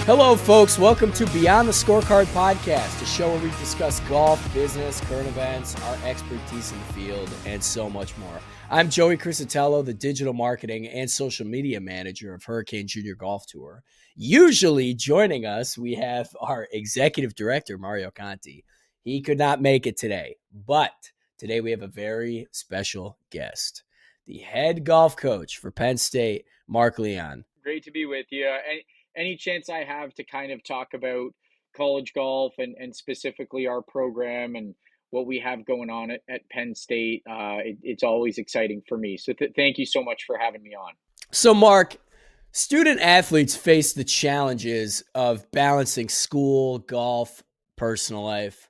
Hello, folks. Welcome to Beyond the Scorecard podcast, a show where we discuss golf, business, current events, our expertise in the field, and so much more. I'm Joey Crisatello, the digital marketing and social media manager of Hurricane Junior Golf Tour. Usually joining us, we have our executive director, Mario Conti. He could not make it today, but today we have a very special guest, the head golf coach for Penn State, Mark Leon. Great to be with you. Any chance I have to kind of talk about college golf and specifically our program and what we have going on at Penn State, it's always exciting for me. So thank you so much for having me on. So, Mark, student athletes face the challenges of balancing school, golf, personal life.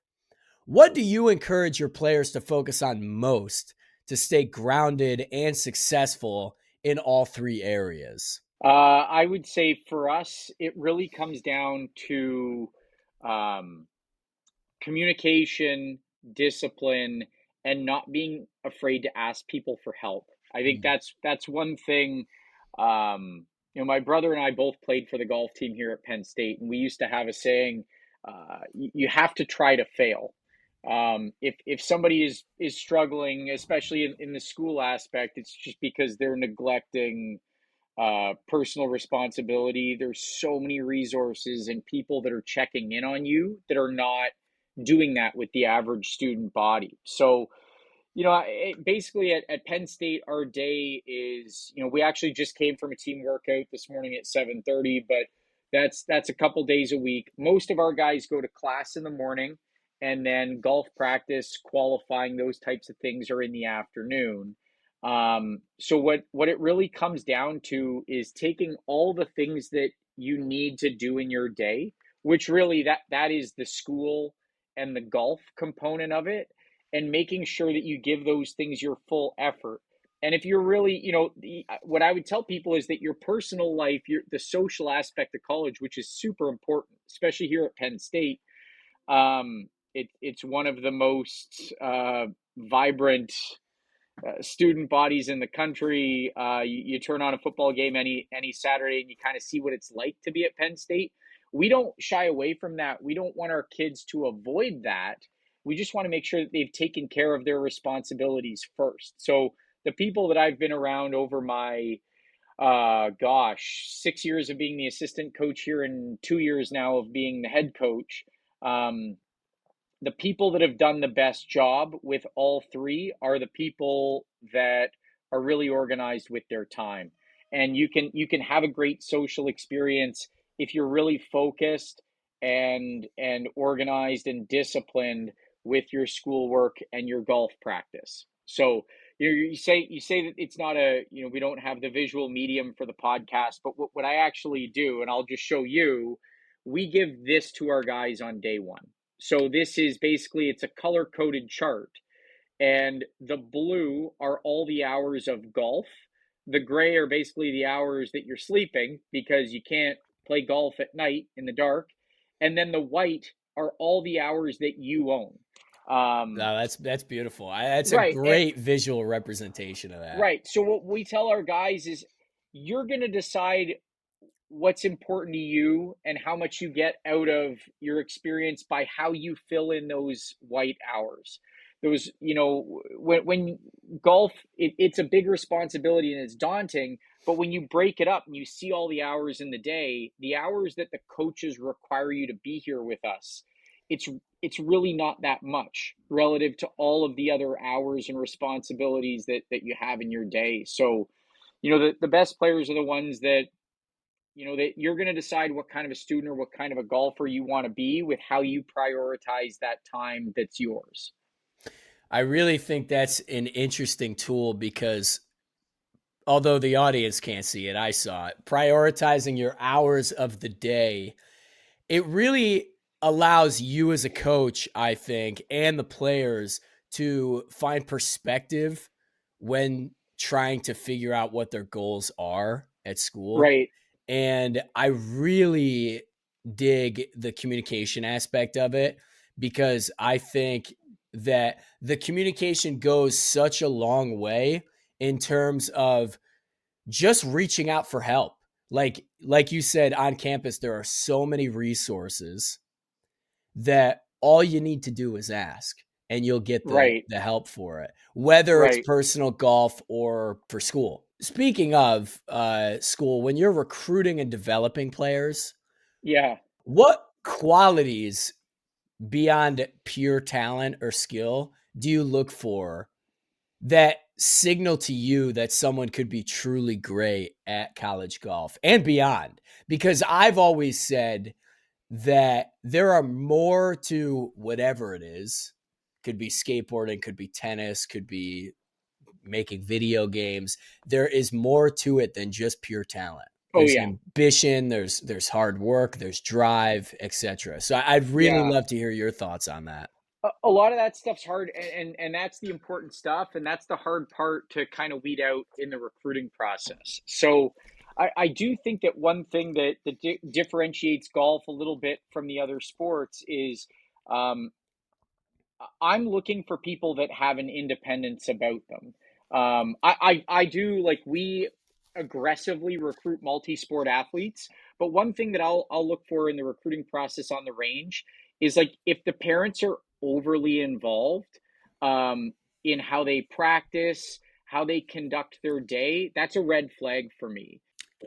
What do you encourage your players to focus on most to stay grounded and successful in all three areas? I would say for us, it really comes down to communication, discipline, and not being afraid to ask people for help. I think that's one thing. My brother and I both played for the golf team here at Penn State, and we used to have a saying: you have to try to fail. If somebody is struggling, especially in the school aspect, it's just because they're neglecting personal responsibility. There's so many resources and people that are checking in on you that are not doing that with the average student body. So, basically at Penn State, our day is, we actually just came from a team workout this morning at 7:30, but that's a couple days a week. Most of our guys go to class in the morning, and then golf practice, qualifying, those types of things are in the afternoon. So what it really comes down to is taking all the things that you need to do in your day, which really that is the school and the golf component of it, and making sure that you give those things your full effort. And if you're really, what I would tell people is that your personal life, the social aspect of college, which is super important, especially here at Penn State, it's one of the most vibrant student bodies in the country. You turn on a football game any Saturday and you kind of see what it's like to be at Penn State. We don't shy away from that. We don't want our kids to avoid that. We just want to make sure that they've taken care of their responsibilities first. So the people that I've been around over my 6 years of being the assistant coach here and 2 years now of being the head coach, the people that have done the best job with all three are the people that are really organized with their time. And you can have a great social experience if you're really focused and organized and disciplined with your schoolwork and your golf practice. So you say that it's not we don't have the visual medium for the podcast, but what I actually do, and I'll just show you, we give this to our guys on day one. So this is basically, it's a color-coded chart, and the blue are all the hours of golf. The gray are basically the hours that you're sleeping because you can't play golf at night in the dark. And then the white are all the hours that you own. No, that's beautiful. That's a Right. great visual representation of that. Right. So what we tell our guys is you're going to decide what's important to you and how much you get out of your experience by how you fill in those white hours. Those, when golf, it's a big responsibility and it's daunting, but when you break it up and you see all the hours in the day, the hours that the coaches require you to be here with us, it's really not that much relative to all of the other hours and responsibilities that you have in your day. So, the best players are the ones that you're going to decide what kind of a student or what kind of a golfer you want to be with how you prioritize that time that's yours. I really think that's an interesting tool because although the audience can't see it, I saw it. Prioritizing your hours of the day, it really allows you as a coach, I think, and the players to find perspective when trying to figure out what their goals are at school. Right. And I really dig the communication aspect of it because I think that the communication goes such a long way in terms of just reaching out for help. Like you said, on campus, there are so many resources that all you need to do is ask and you'll get Right. the help for it, whether it's Right. personal golf or for school. Speaking of school, when you're recruiting and developing players, Yeah. what qualities beyond pure talent or skill do you look for that signal to you that someone could be truly great at college golf and beyond? Because I've always said that there are more to whatever it is. Could be skateboarding, could be tennis, could be making video games. There is more to it than just pure talent. Oh There's yeah. ambition, there's hard work, there's drive, etc. So I'd really Yeah. love to hear your thoughts on that. A lot of that stuff's hard, and that's the important stuff, and that's the hard part to kind of weed out in the recruiting process. So I do think that one thing that differentiates golf a little bit from the other sports is um, I'm looking for people that have an independence about them. I do, like, we aggressively recruit multi-sport athletes, but one thing that I'll look for in the recruiting process on the range is, like, if the parents are overly involved um, in how they practice, how they conduct their day, that's a red flag for me.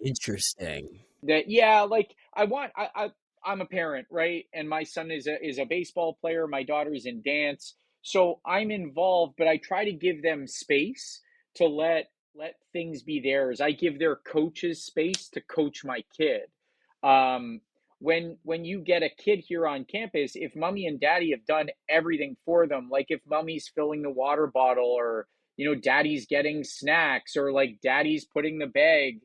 Interesting. That, yeah, like, I'm a parent, right? And my son is a baseball player, my daughter's in dance. So I'm involved, but I try to give them space to let things be theirs. I give their coaches space to coach my kid. Um when you get a kid here on campus, if mommy and daddy have done everything for them, like if mommy's filling the water bottle, or daddy's getting snacks, or like daddy's putting the bag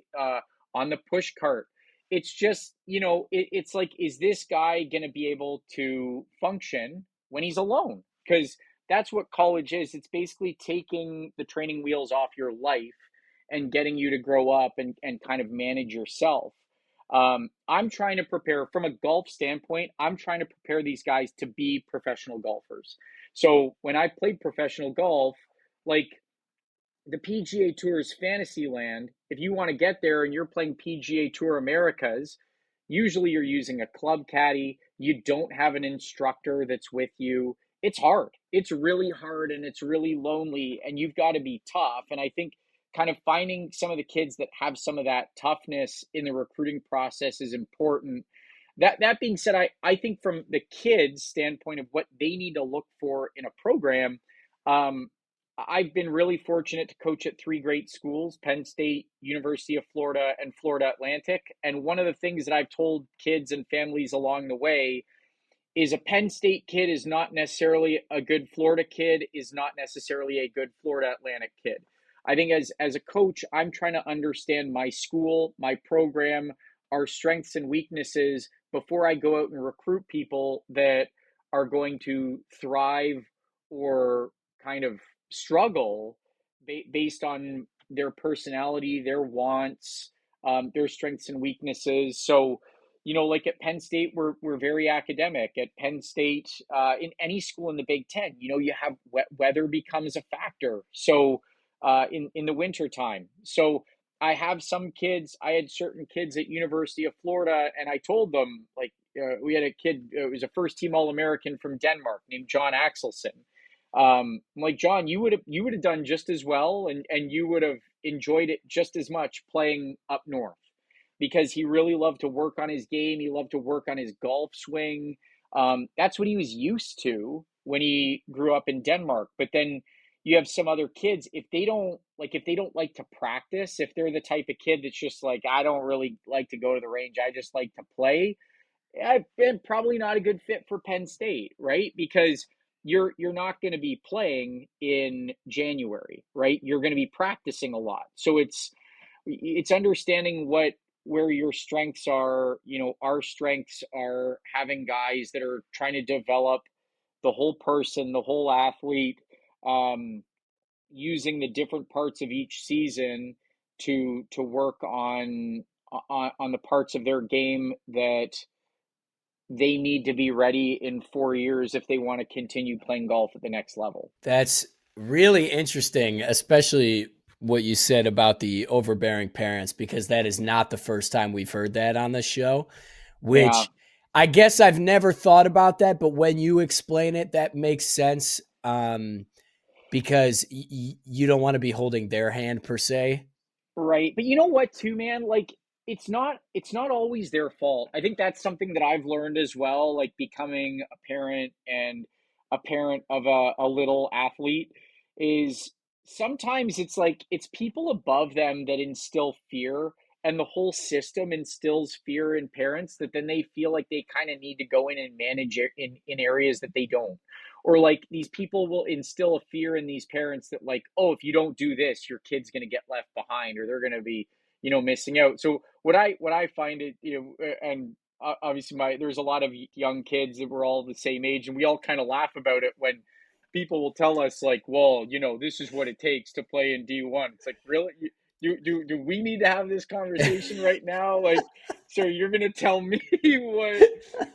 on the push cart, it's just, it's like, is this guy going to be able to function when he's alone? Because that's what college is. It's basically taking the training wheels off your life and getting you to grow up and kind of manage yourself. I'm trying to prepare from a golf standpoint. I'm trying to prepare these guys to be professional golfers. So when I played professional golf, like, the PGA Tour's fantasy land, if you want to get there and you're playing PGA Tour Americas, usually you're using a club caddy. You don't have an instructor that's with you. It's hard. It's really hard, and it's really lonely, and you've got to be tough. And I think kind of finding some of the kids that have some of that toughness in the recruiting process is important. That being said, I think from the kids' standpoint of what they need to look for in a program, um, I've been really fortunate to coach at three great schools: Penn State, University of Florida, and Florida Atlantic. And one of the things that I've told kids and families along the way is a Penn State kid is not necessarily a good Florida kid, is not necessarily a good Florida Atlantic kid. I think as a coach, I'm trying to understand my school, my program, our strengths and weaknesses before I go out and recruit people that are going to thrive or kind of struggle based on their personality, their wants, their strengths and weaknesses. So, like at Penn State, we're very academic. At Penn State, in any school in the Big Ten, you have weather becomes a factor. So, in the winter time, so I have some kids. I had certain kids at University of Florida, and I told them, like, we had a kid. It was a first team All American from Denmark named John Axelson. I'm like, John, you would have done just as well, and you would have enjoyed it just as much playing up north, because he really loved to work on his game. He loved to work on his golf swing. That's what he was used to when he grew up in Denmark. But then you have some other kids, if they don't like to practice, if they're the type of kid that's just like, I don't really like to go to the range, I just like to play, I've been probably not a good fit for Penn State, right? Because you're not going to be playing in January, right? You're going to be practicing a lot. So it's understanding where your strengths are. Our strengths are having guys that are trying to develop the whole person, the whole athlete, um, using the different parts of each season to work on the parts of their game that they need to be ready in 4 years if they want to continue playing golf at the next level. That's really interesting, especially what you said about the overbearing parents, because that is not the first time we've heard that on the show, Yeah. which I guess I've never thought about that, but when you explain it, that makes sense. Because you don't want to be holding their hand per se. Right. But you know what too, man? Like it's not always their fault. I think that's something that I've learned as well, like becoming a parent and a parent of a little athlete is sometimes it's like it's people above them that instill fear and the whole system instills fear in parents that then they feel like they kind of need to go in and manage it in areas that they don't, or like these people will instill a fear in these parents that like, oh, if you don't do this your kid's going to get left behind or they're going to be missing out. So what I find it, and obviously my there's a lot of young kids that were all the same age and we all kind of laugh about it when people will tell us like, well, this is what it takes to play in D1. It's like, really? Do we need to have this conversation right now? Like, so you're gonna tell me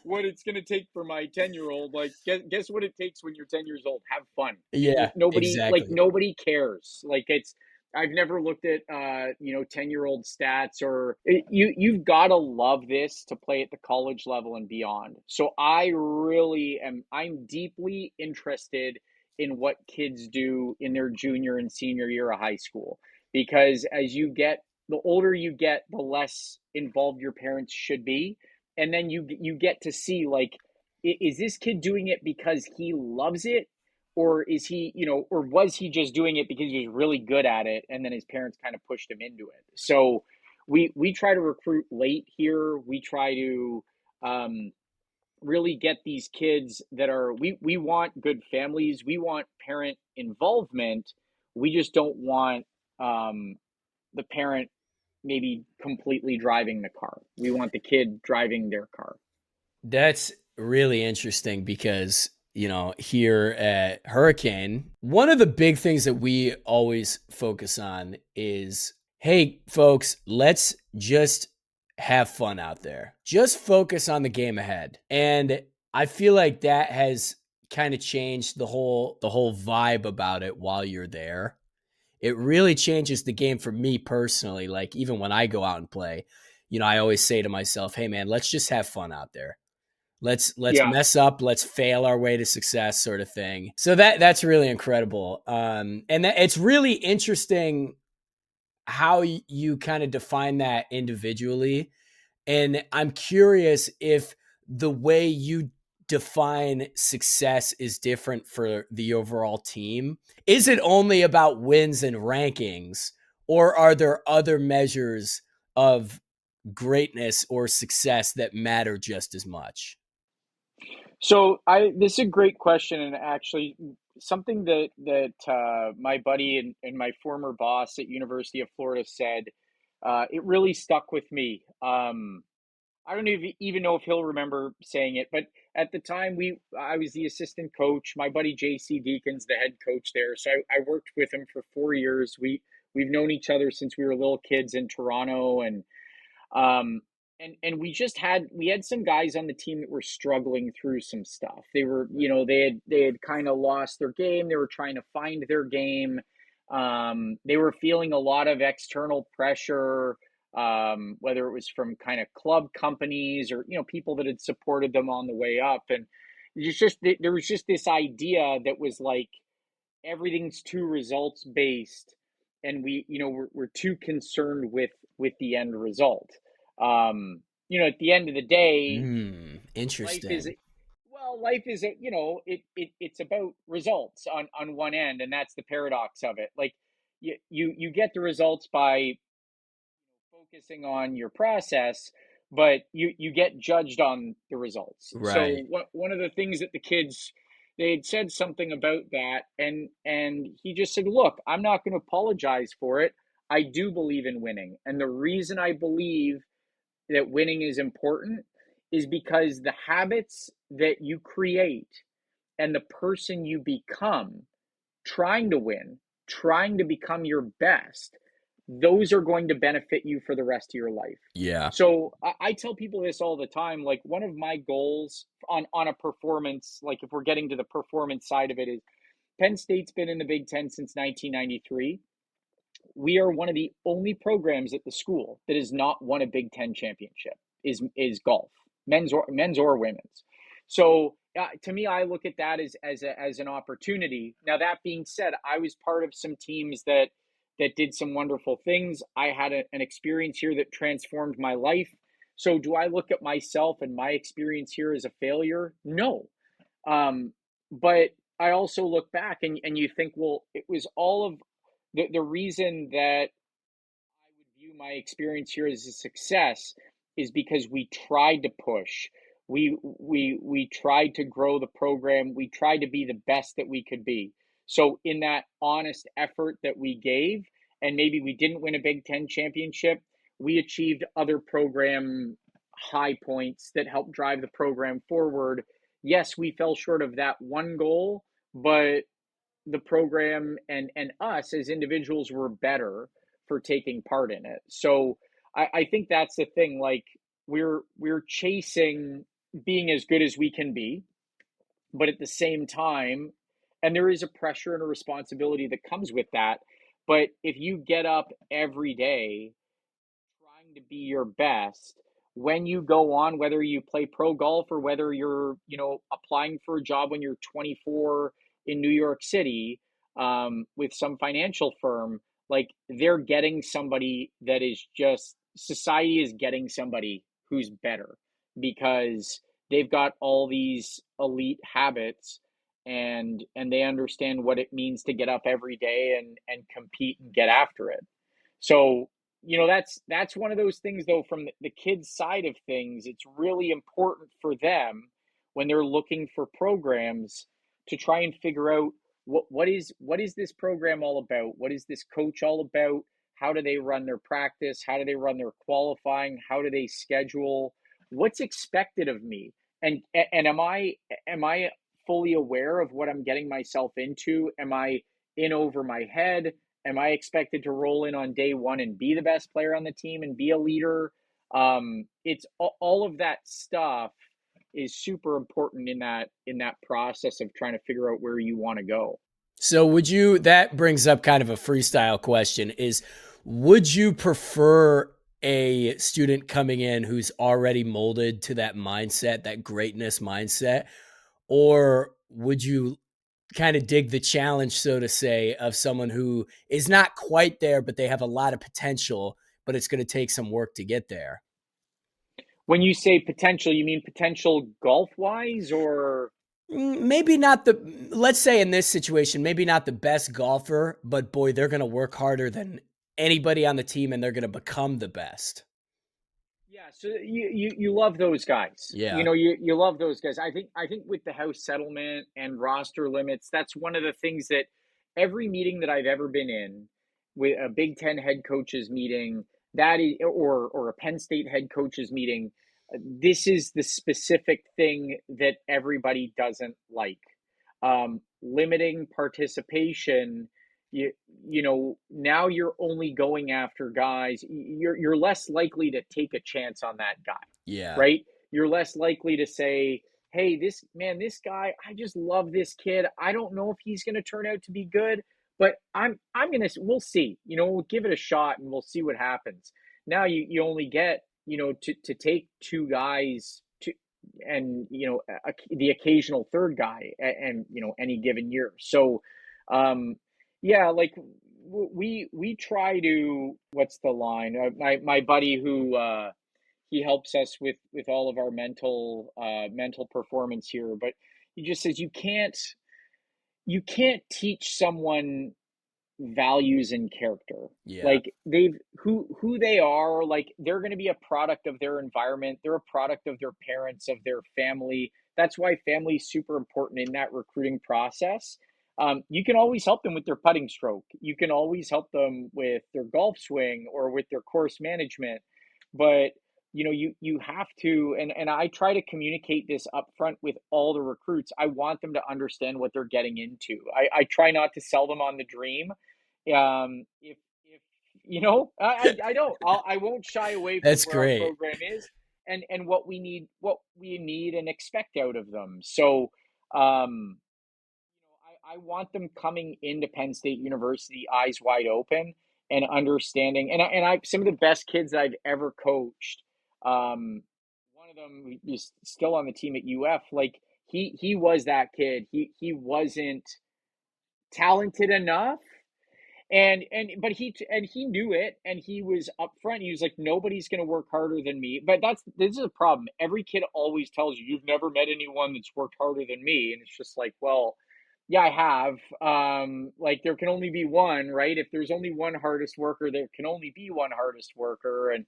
what it's going to take for my 10-year-old? Like, guess what it takes when you're 10 years old? Have fun. Yeah, exactly. Nobody cares. Like, it's I've never looked at 10-year-old stats, or you've got to love this to play at the college level and beyond. So I'm deeply interested in what kids do in their junior and senior year of high school, because the older you get, the less involved your parents should be, and then you get to see, like, is this kid doing it because he loves it, or is he, or was he just doing it because he was really good at it and then his parents kind of pushed him into it? So we try to recruit late here. We try to um, really get these kids that are we want good families, we want parent involvement. We just don't want the parent maybe completely driving the car. We want the kid driving their car. That's really interesting because, here at Hurricane, one of the big things that we always focus on is, hey, folks, let's just have fun out there. Just focus on the game ahead. And I feel like that has kind of changed the whole vibe about it while you're there. It really changes the game for me personally. Like, even when I go out and play, I always say to myself, hey man, let's just have fun out there. Let's Yeah. mess up, let's fail our way to success, sort of thing. So that's really incredible. And it's really interesting how you kind of define that individually. And I'm curious if the way you define success is different for the overall team. Is it only about wins and rankings, or are there other measures of greatness or success that matter just as much? So I this is a great question, and actually something that my buddy and my former boss at University of Florida said. It really stuck with me. I don't even know if he'll remember saying it, but at the time I was the assistant coach. My buddy JC Deacon's the head coach there, so I worked with him for 4 years. We've known each other since we were little kids in Toronto, um, and we had some guys on the team that were struggling through some stuff. They were, they had kind of lost their game. They were trying to find their game. They were feeling a lot of external pressure, whether it was from kind of club companies or people that had supported them on the way up. And there was just this idea that was like everything's too results based, and we're too concerned with the end result. At the end of the day, life is Interesting. life is it's about results on one end, and that's the paradox of it. Like, you get the results by focusing on your process, but you get judged on the results. Right. So one of the things that the kids, they had said something about that, and he just said, "Look, I'm not going to apologize for it. I do believe in winning, and the reason I believe that winning is important is because the habits that you create and the person you become trying to win, trying to become your best, those are going to benefit you for the rest of your life." Yeah. So I tell people this all the time. Like, one of my goals on a performance, like if we're getting to the performance side of it, is Penn State's been in the Big Ten since 1993. we are one of the only programs at the school that has not won a Big Ten championship. Is golf, men's or women's. So to me, I look at that as an opportunity. Now that being said, I was part of some teams that did some wonderful things. I had an experience here that transformed my life. So do I look at myself and my experience here as a failure? No. Um, but I also look back and you think, well, it was all of the reason that I would view my experience here as a success is because we tried to push. We tried to grow the program. We tried to be the best that we could be. So in that honest effort that we gave, and maybe we didn't win a Big Ten championship, we achieved other program high points that helped drive the program forward. Yes, we fell short of that one goal, but the program and us as individuals were better for taking part in it. So I think that's the thing. Like we're chasing being as good as we can be, but at the same time, and there is a pressure and a responsibility that comes with that. But if you get up every day trying to be your best when you go on, whether you play pro golf or whether you're applying for a job when you're 24 in New York City, with some financial firm, like they're getting somebody that is just society is getting somebody who's better because they've got all these elite habits and they understand what it means to get up every day and compete and get after it. So, that's one of those things though from the kids' side of things. It's really important for them when they're looking for programs to try and figure out what is this program all about? What is this coach all about? How do they run their practice? How do they run their qualifying? How do they schedule? What's expected of me? And am I fully aware of what I'm getting myself into? Am I in over my head? Am I expected to roll in on day one and be the best player on the team and be a leader? It's all of that stuff is super important in that process of trying to figure out where you want to go. So that brings up kind of a freestyle question is, would you prefer a student coming in who's already molded to that mindset, that greatness mindset, or would you kind of dig the challenge, so to say, of someone who is not quite there, but they have a lot of potential, but it's going to take some work to get there? When you say potential, you mean potential golf wise or Maybe not the, let's say in this situation, maybe not the best golfer, but boy, they're going to work harder than anybody on the team and they're going to become the best. yeah, so you love those guys. Yeah. You love those guys. I think with the house settlement and roster limits, that's one of the things that every meeting that I've ever been in with a Big Ten head coaches meeting, that is or a Penn State head coaches meeting, this is the specific thing that everybody doesn't like. Limiting participation, now you're only going after guys. You're less likely to take a chance on that guy, Yeah. right? You're less likely to say, "Hey, this guy, I just love this kid. I don't know if he's going to turn out to be good, but I'm gonna. We'll see. We'll give it a shot and we'll see what happens." Now you only get to take two guys to and the occasional third guy and any given year. So um yeah, like we try to, what's the line, my buddy who he helps us with all of our mental performance here, but he just says you can't teach someone values and character. Yeah. Like who they are, like they're going to be a product of their environment, they're a product of their parents, of their family. That's why family is super important in that recruiting process. You can always help them with their putting stroke, you can always help them with their golf swing or with their course management, but you have to, and I try to communicate this up front with all the recruits. I want them to understand what they're getting into. I try not to sell them on the dream. If I don't, I won't shy away from That's where our great. program is and what we need and expect out of them. So I want them coming into Penn State University eyes wide open, and understanding. And I some of the best kids I've ever coached. One of them is still on the team at UF. Like he was that kid. He wasn't talented enough, and but he knew it, and he was upfront. He was like, nobody's going to work harder than me. But this is a problem. Every kid always tells you, you've never met anyone that's worked harder than me, and it's just like, well, yeah, I have. Like there can only be one, right? If there's only one hardest worker, there can only be one hardest worker. And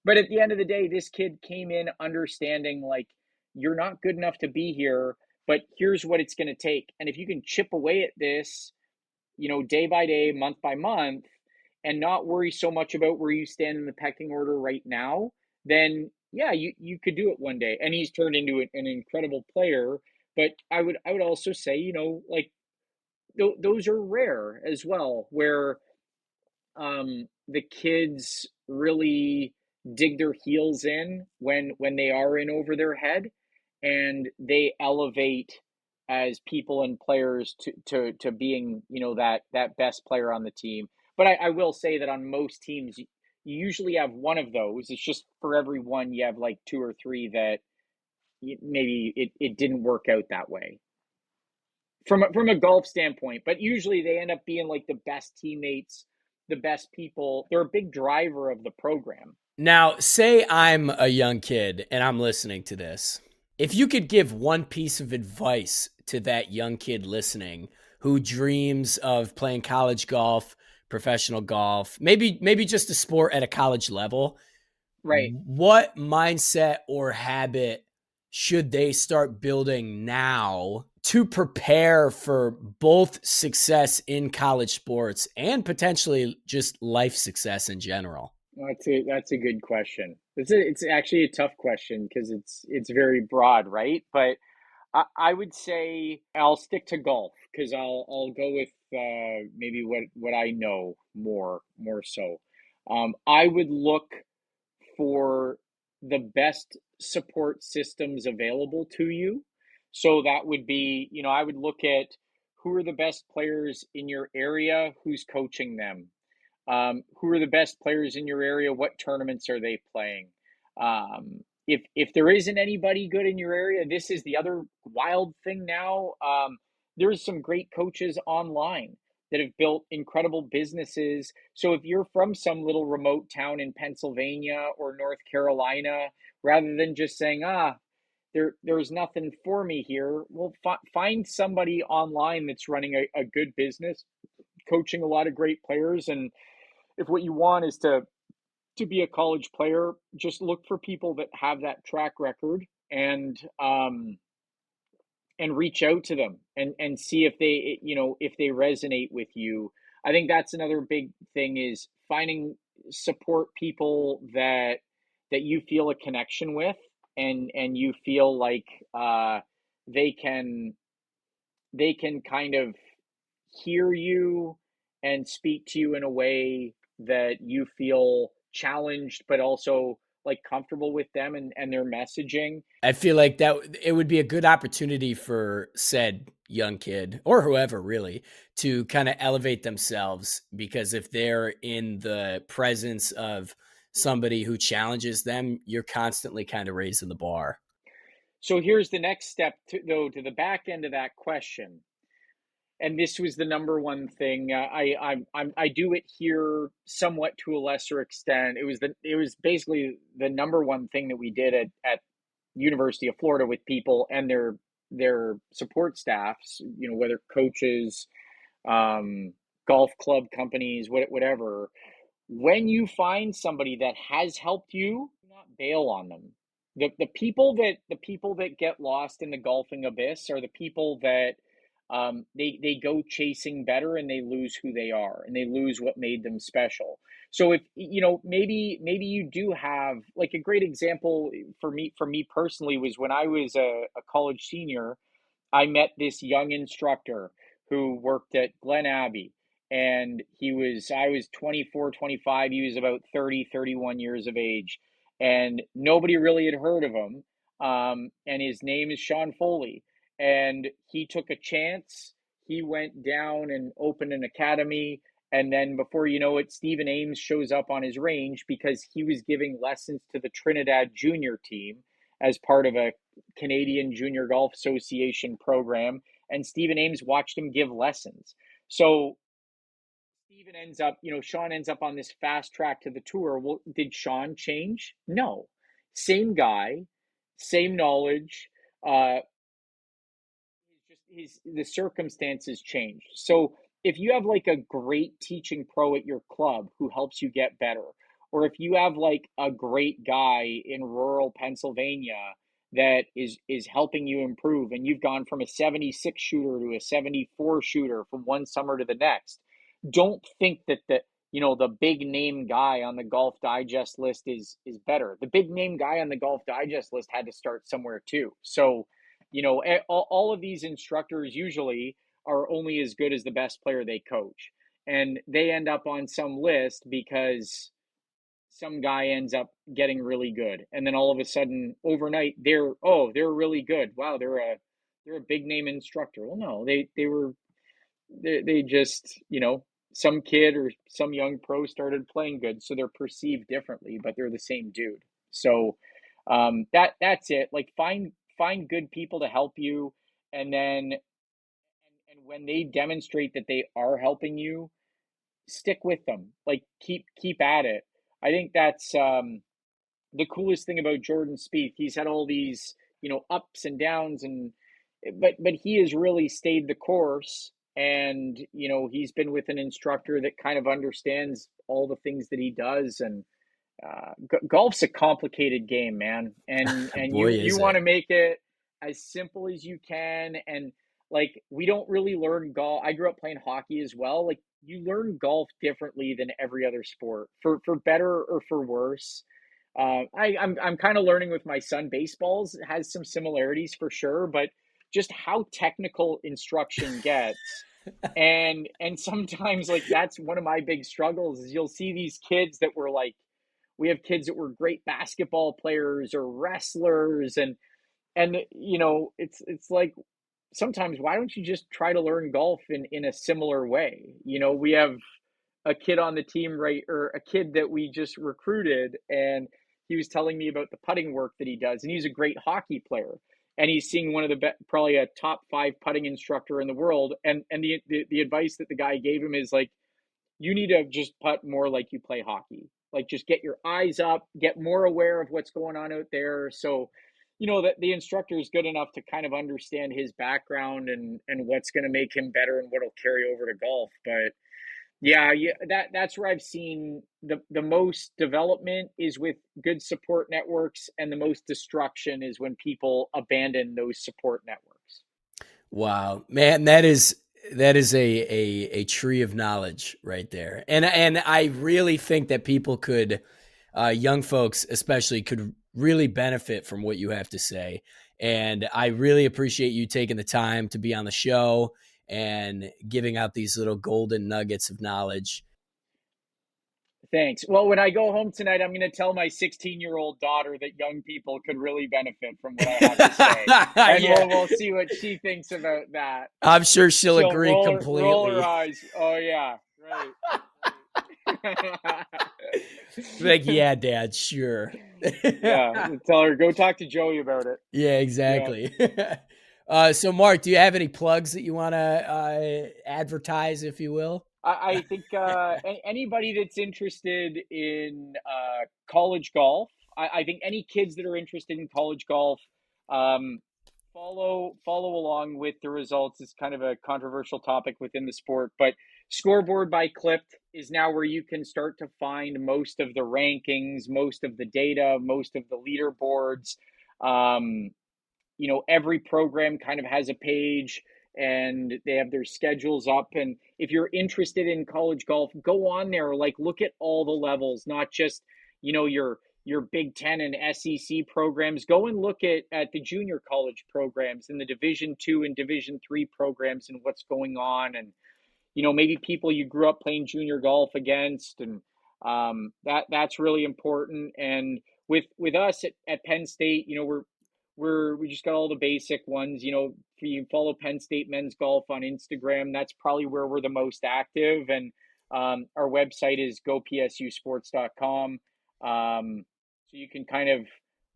but at the end of the day, this kid came in understanding, like, you're not good enough to be here, but here's what it's going to take. And if you can chip away at this, day by day, month by month, and not worry so much about where you stand in the pecking order right now, then yeah, you could do it one day. And he's turned into an incredible player. But I would also say, like those are rare as well, where the kids really dig their heels in when they are in over their head, and they elevate as people and players to being, that best player on the team. But I will say that on most teams, you usually have one of those. It's just for every one, you have like two or three that maybe it didn't work out that way from a golf standpoint. But usually they end up being like the best teammates, the best people. They're a big driver of the program. Now, say I'm a young kid and I'm listening to this. If you could give one piece of advice to that young kid listening who dreams of playing college golf, professional golf, maybe just a sport at a college level, Right. what mindset or habit should they start building now to prepare for both success in college sports and potentially just life success in general? That's a good question. It's actually a tough question because it's very broad, right? But I would say I'll stick to golf because I'll go with maybe what I know more so. I would look for the best support systems available to you. So that would be, I would look at who are the best players in your area, who's coaching them, who are the best players in your area, what tournaments are they playing. If there isn't anybody good in your area, this is the other wild thing now. There's some great coaches online that have built incredible businesses. So if you're from some little remote town in Pennsylvania or North Carolina, rather than just saying, there's nothing for me here, well, find somebody online that's running a good business, coaching a lot of great players. And if what you want is to be a college player, just look for people that have that track record, and reach out to them and see if they resonate with you. I think that's another big thing, is finding support people that you feel a connection with, and you feel like they can they can kind of hear you and speak to you in a way that you feel challenged, but also like comfortable with them and their messaging. I feel like that it would be a good opportunity for said young kid or whoever really to kind of elevate themselves, because if they're in the presence of somebody who challenges them, you're constantly kind of raising the bar. So here's the next step to the back end of that question. And this was the number one thing. I do it here somewhat to a lesser extent. It was basically the number one thing that we did at University of Florida with people and their support staffs, whether coaches, um, golf club companies, whatever. When you find somebody that has helped you, do not bail on them. The people that get lost in the golfing abyss are the people that they go chasing better, and they lose who they are, and they lose what made them special. So if maybe you do have, like, a great example for me personally was when I was a college senior. I met this young instructor who worked at Glen Abbey, and I was 24, 25. He was about 30, 31 years of age, and nobody really had heard of him. And his name is Sean Foley, and he took a chance. He went down and opened an academy, And then before you know it, Stephen Ames shows up on his range because he was giving lessons to the Trinidad junior team as part of a Canadian Junior Golf Association program. And Stephen Ames watched him give lessons. So Steven ends up, Sean ends up on this fast track to the tour. Well, did Sean change? No. Same guy, same knowledge. Uh, just the circumstances changed. So if you have like a great teaching pro at your club who helps you get better, or if you have like a great guy in rural Pennsylvania that is helping you improve, and you've gone from a 76 shooter to a 74 shooter from one summer to the next, don't think that the big name guy on the Golf Digest list is better. The big name guy on the Golf Digest list had to start somewhere too. So all of these instructors usually are only as good as the best player they coach. And they end up on some list because some guy ends up getting really good. And then all of a sudden, overnight, they're really good. Wow, they're a big name instructor. Well, no, they just, some kid or some young pro started playing good, so they're perceived differently, but they're the same dude. So that's it. Like find good people to help you, and then and when they demonstrate that they are helping you, stick with them. Like keep at it. I think that's the coolest thing about Jordan Spieth. He's had all these, ups and downs, and but he has really stayed the course, and he's been with an instructor that kind of understands all the things that he does. And golf's a complicated game, man, and Boy, you is want it. to make it as simple as you can. And like, we don't really learn golf. I grew up playing hockey as well. Like, you learn golf differently than every other sport, for better or for worse. I'm kind of learning with my son. Baseball's has some similarities for sure, but just how technical instruction gets, and sometimes, like, that's one of my big struggles is you'll see these kids that were like, we have kids that were great basketball players or wrestlers, and it's like, sometimes why don't you just try to learn golf in a similar way? We have a kid on the team, right, or a kid that we just recruited, and he was telling me about the putting work that he does, and he's a great hockey player, and he's seeing one of probably a top 5 putting instructor in the world, and the advice that the guy gave him is like, you need to just putt more like you play hockey. Like, just get your eyes up, get more aware of what's going on out there. So, that the instructor is good enough to kind of understand his background and what's going to make him better and what'll carry over to golf. But yeah, that's where I've seen the most development is with good support networks, and the most destruction is when people abandon those support networks. Wow, man, that is a tree of knowledge right there. And I really think that people could, young folks especially, could really benefit from what you have to say. And I really appreciate you taking the time to be on the show and giving out these little golden nuggets of knowledge. Thanks. Well, when I go home tonight, I'm going to tell my 16-year-old daughter that young people could really benefit from what I have to say, and Yeah, we'll see what she thinks about that. I'm sure she'll She'll agree roll her completely. eyes. Oh yeah, right. Like, yeah, Dad, sure. Yeah, tell her, go talk to Joey about it. Yeah, Yeah. exactly. So, Mark, do you have any plugs that you want to advertise, if you will? I think anybody that's interested in college golf, I think any kids that are interested in college golf, um, follow along with the results. It's kind of a controversial topic within the sport, but Scoreboard by Clipped is now where you can start to find most of the rankings, most of the data, most of the leaderboards. Um, every program kind of has a page, and they have their schedules up. And if you're interested in college golf, go on there, like, look at all the levels, not just, your Big Ten and SEC programs. Go and look at the junior college programs and the Division 2 and Division 3 programs and what's going on. And maybe people you grew up playing junior golf against, and that's really important. And with us at Penn State, we just got all the basic ones. If you follow Penn State men's golf on Instagram, that's probably where we're the most active. And Our website is gopsusports.com. So you can kind of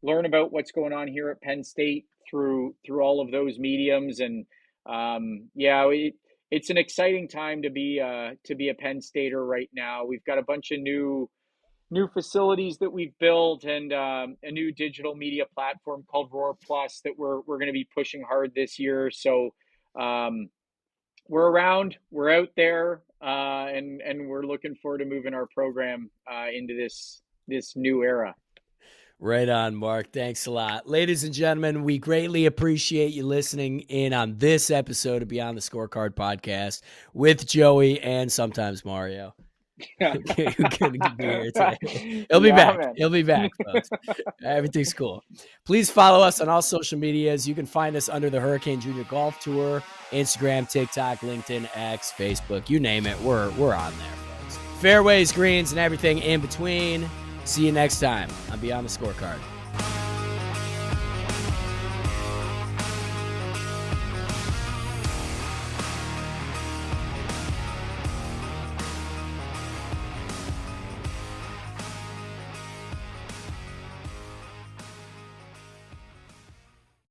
learn about what's going on here at Penn State through all of those mediums. And it's an exciting time to be a Penn Stater right now. We've got a bunch of new facilities that we've built, and a new digital media platform called Roar Plus that we're going to be pushing hard this year. So we're around, we're out there, and we're looking forward to moving our program into this new era. Right on, Mark. Thanks a lot. Ladies and gentlemen, we greatly appreciate you listening in on this episode of Beyond the Scorecard podcast with Joey and sometimes Mario. Who couldn't be here today. He'll be back. Man. He'll be back, folks. Everything's cool. Please follow us on all social medias. You can find us under the Hurricane Junior Golf Tour, Instagram, TikTok, LinkedIn, X, Facebook, you name it. We're on there, folks. Fairways, greens, and everything in between. See you next time on Beyond the Scorecard.